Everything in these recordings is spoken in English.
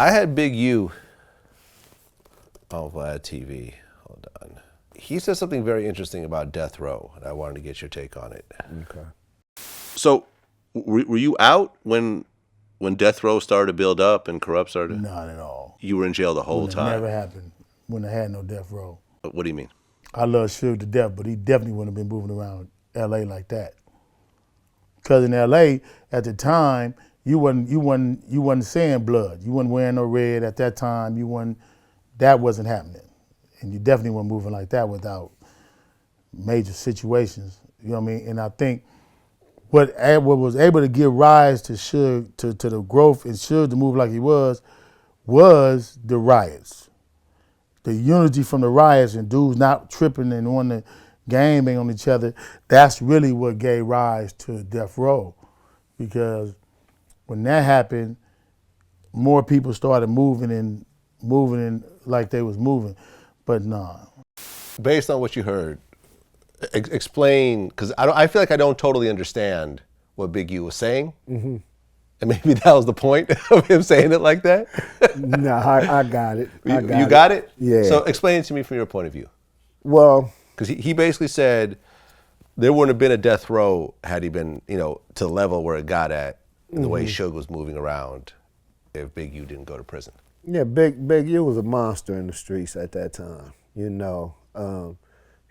I had Big U on Vlad TV. Hold on. He said something very interesting about death row, and I wanted to get your take on it. Okay. So, were you out when death row started to build up and corrupt started? Not at all. You were in jail the whole time. Never happened when I had no death row. What do you mean? I love Suge to death, but he definitely wouldn't have been moving around L.A. like that. Because in L.A. at the time, you wasn't saying blood. You wasn't wearing no red at that time. That wasn't happening, and you definitely weren't moving like that without major situations. You know what I mean? And I think what was able to give rise to Suge to the growth and Suge to move like he was the riots. The unity from the riots and dudes not tripping and on the game bang on each other, that's really what gave rise to death row. Because when that happened, more people started moving in like they was moving. But nah. Based on what you heard, explain, because I feel like I don't totally understand what Big U was saying. Mm-hmm. And maybe that was the point of him saying it like that. No, I got it. You got it? Yeah. So explain it to me from your point of view. Well, because he basically said there wouldn't have been a death row had he been, to the level where it got at, the way Suge was moving around, if Big U didn't go to prison. Yeah, Big U was a monster in the streets at that time.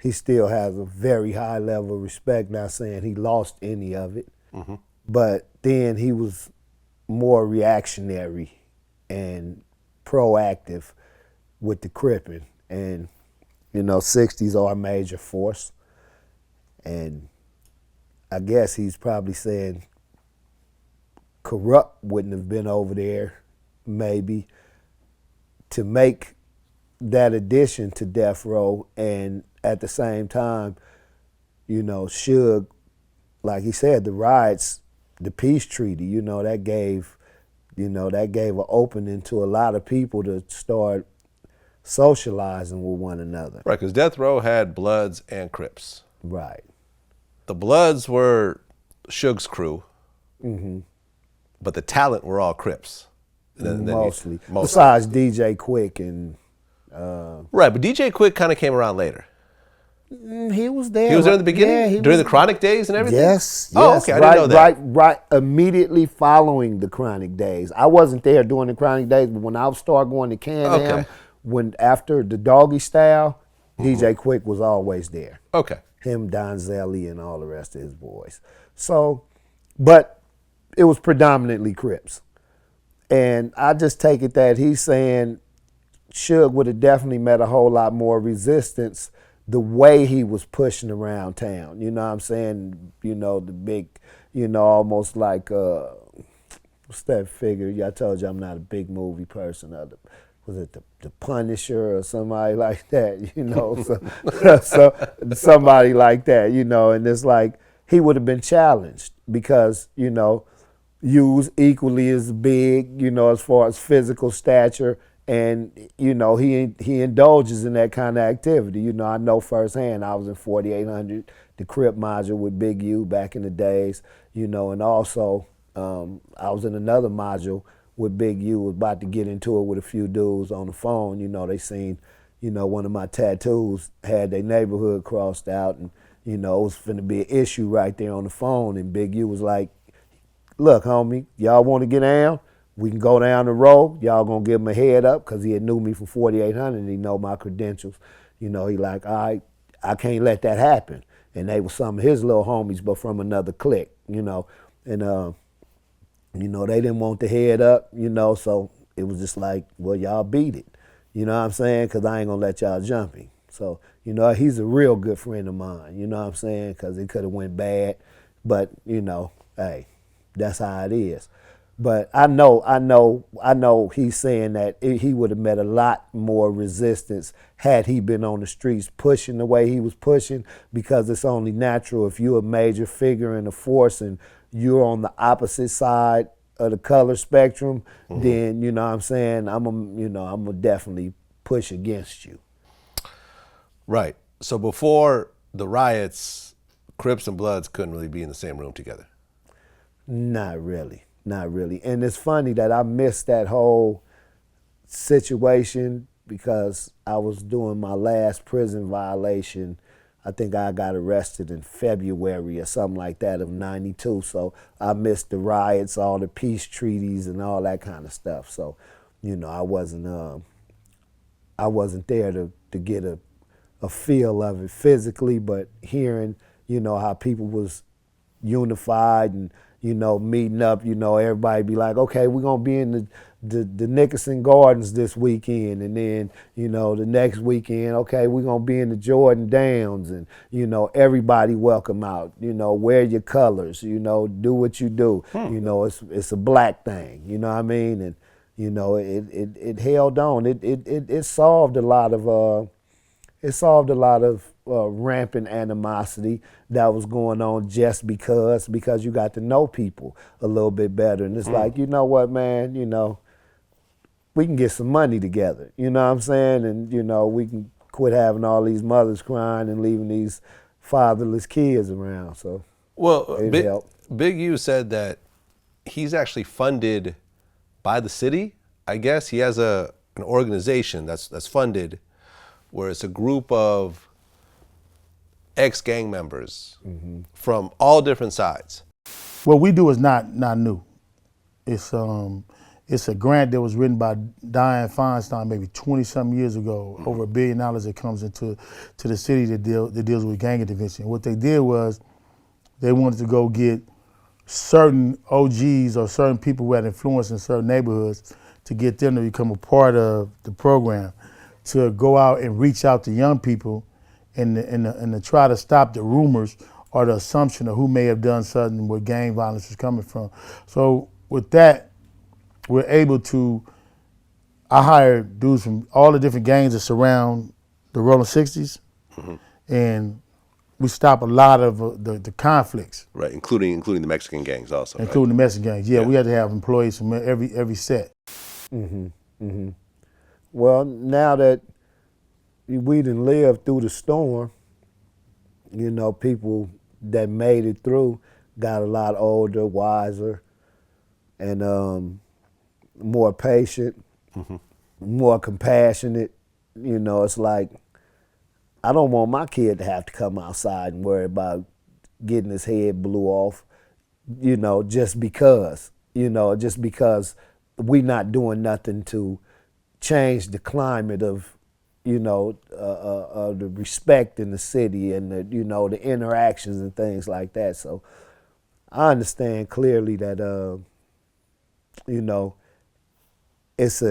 He still has a very high level of respect, not saying he lost any of it, but then he was more reactionary and proactive with the Crippin'. And, 60s are a major force. And I guess he's probably saying Corrupt wouldn't have been over there, maybe, to make that addition to death row. And at the same time, Suge, like he said, the riots, the peace treaty, that gave an opening to a lot of people to start socializing with one another. Right, because death row had Bloods and Crips. Right. The Bloods were Suge's crew, but the talent were all Crips. Mostly. Besides DJ Quick and... right, but DJ Quick kind of came around later. He was there. He was there in the beginning? Yeah, during the Chronic days and everything? Yes. Oh, okay, I didn't know that. Right, immediately following the Chronic days. I wasn't there during the Chronic days, but when I started going to Can-Am, after the Doggy Style, DJ Quick was always there. Okay. Him, Donzelli, and all the rest of his boys. So, but it was predominantly Crips. And I just take it that he's saying Suge would have definitely met a whole lot more resistance the way he was pushing around town. You know what I'm saying? The big, almost like, what's that figure? I told you I'm not a big movie person. Was it the Punisher or somebody like that? So somebody like that, and it's like he would have been challenged because, U's equally as big, as far as physical stature. And, he indulges in that kind of activity. I know firsthand, I was in 4800, the Crip module with Big U back in the days, and also I was in another module with Big U, was about to get into it with a few dudes on the phone. They seen, one of my tattoos had their neighborhood crossed out and, it was finna be an issue right there on the phone. And Big U was like, look, homie, y'all want to get down? We can go down the road. Y'all gonna give him a head up because he had knew me from 4800 and he know my credentials. He like, all right, I can't let that happen. And they were some of his little homies, but from another clique, and they didn't want the head up, so it was just like, well, y'all beat it. You know what I'm saying? Because I ain't gonna let y'all jump him. So, he's a real good friend of mine, you know what I'm saying? Because it could have went bad, but, hey, that's how it is. But I know he's saying that he would have met a lot more resistance had he been on the streets pushing the way he was pushing, because it's only natural if you're a major figure in the force and you're on the opposite side of the color spectrum, then, you know what I'm saying, I'm gonna definitely push against you. Right. So before the riots, Crips and Bloods couldn't really be in the same room together. Not really. And it's funny that I missed that whole situation because I was doing my last prison violation. I think I got arrested in February or something like that of '92. So I missed the riots, all the peace treaties, and all that kind of stuff. So, I wasn't there to get a feel of it physically, but hearing, how people was unified and, meeting up, everybody be like, okay, we're going to be in the Nickerson Gardens this weekend. And then, the next weekend, okay, we're going to be in the Jordan Downs. And, everybody welcome out, wear your colors, do what you do. It's a black thing, you know what I mean? And, it held on. It solved a lot of rampant animosity that was going on just because you got to know people a little bit better. And it's like, you know what, man, we can get some money together. You know what I'm saying? And, we can quit having all these mothers crying and leaving these fatherless kids around. So, Well, it helped. Big U said that he's actually funded by the city. I guess he has an organization that's funded where it's a group of ex-gang members from all different sides. What we do is not new. It's a grant that was written by Dianne Feinstein maybe 20-something years ago, over $1 billion that comes into the city that deals with gang intervention. What they did was they wanted to go get certain OGs or certain people who had influence in certain neighborhoods to get them to become a part of the program, to go out and reach out to young people and to try to stop the rumors or the assumption of who may have done something where gang violence is coming from. So with that, we're able to, I hired dudes from all the different gangs that surround the Rolling 60s, and we stop a lot of the conflicts. Right, including the Mexican gangs also. Including the Mexican gangs. Yeah, we had to have employees from every set. Well, now that we done lived through the storm, people that made it through got a lot older, wiser, and more patient, more compassionate. It's like, I don't want my kid to have to come outside and worry about getting his head blew off, just because we not doing nothing to change the climate of, the respect in the city and the interactions and things like that. So I understand clearly that, it's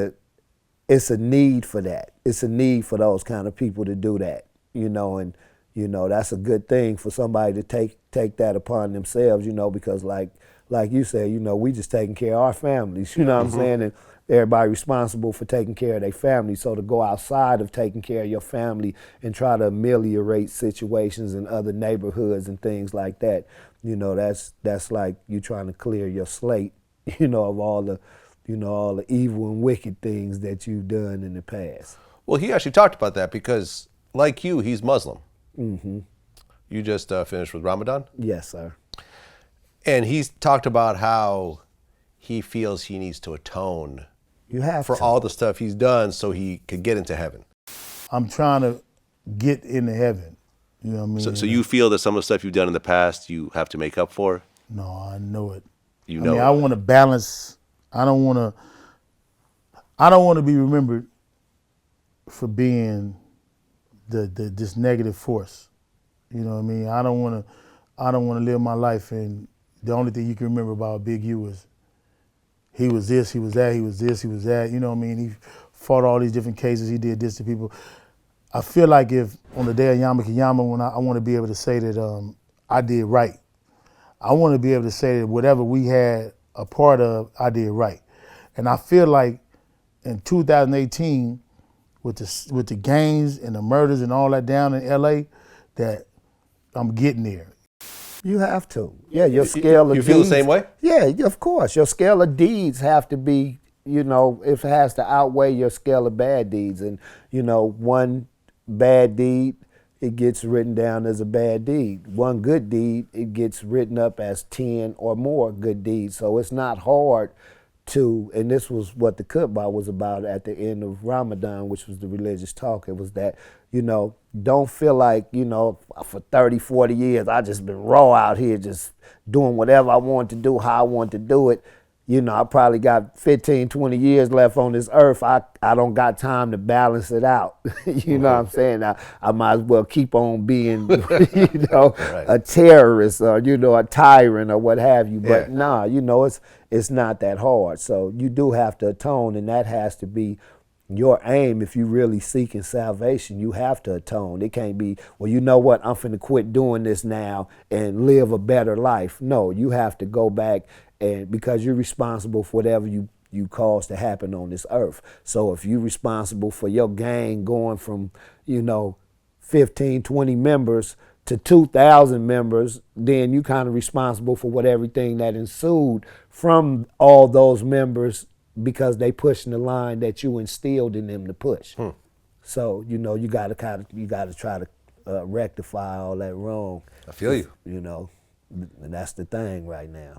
a need for that. It's a need for those kind of people to do that, and that's a good thing for somebody to take that upon themselves, because like you said, we just taking care of our families, you know what I'm saying? And everybody responsible for taking care of their family. So to go outside of taking care of your family and try to ameliorate situations in other neighborhoods and things like that, that's like you trying to clear your slate, of all the evil and wicked things that you've done in the past. Well, he actually talked about that because, like you, he's Muslim. You just finished with Ramadan? Yes, sir. And he's talked about how he feels he needs to atone for all the stuff he's done so he could get into heaven. I'm trying to get into heaven. You know what I mean? So you feel that some of the stuff you've done in the past you have to make up for? No, I know it. I want to balance. I don't want to be remembered for being this negative force. You know what I mean? I don't want to live my life and the only thing you can remember about Big U is he was this, he was that, he was this, he was that. You know what I mean? He fought all these different cases. He did this to people. I feel like if on the day of Yom Kippur, when I want to be able to say that I did right. I want to be able to say that whatever we had a part of, I did right. And I feel like in 2018, with the gangs and the murders and all that down in LA, that I'm getting there. You have to. Yeah, your scale of deeds. You feel the same way? Yeah, of course. Your scale of deeds have to be, if it has to outweigh your scale of bad deeds. And, one bad deed, it gets written down as a bad deed. One good deed, it gets written up as 10 or more good deeds. So it's not hard to, and this was what the khutbah was about at the end of Ramadan, which was the religious talk. It was that, don't feel like, for 30, 40 years, I just been raw out here just doing whatever I want to do, how I want to do it. I probably got 15, 20 years left on this earth. I don't got time to balance it out. You know what I'm saying? I might as well keep on being, Right. a terrorist or, a tyrant or what have you. But Yeah. it's not that hard. So you do have to atone, and that has to be your aim. If you're really seeking salvation, you have to atone. It can't be, well, you know what, I'm finna quit doing this now and live a better life. No, you have to go back, and because you're responsible for whatever you cause to happen on this earth. So if you're responsible for your gang going from, 15, 20 members to 2,000 members, then you kind of responsible for everything that ensued from all those members, because they pushing the line that you instilled in them to push. So you gotta try to rectify all that wrong. I feel you. And that's the thing right now.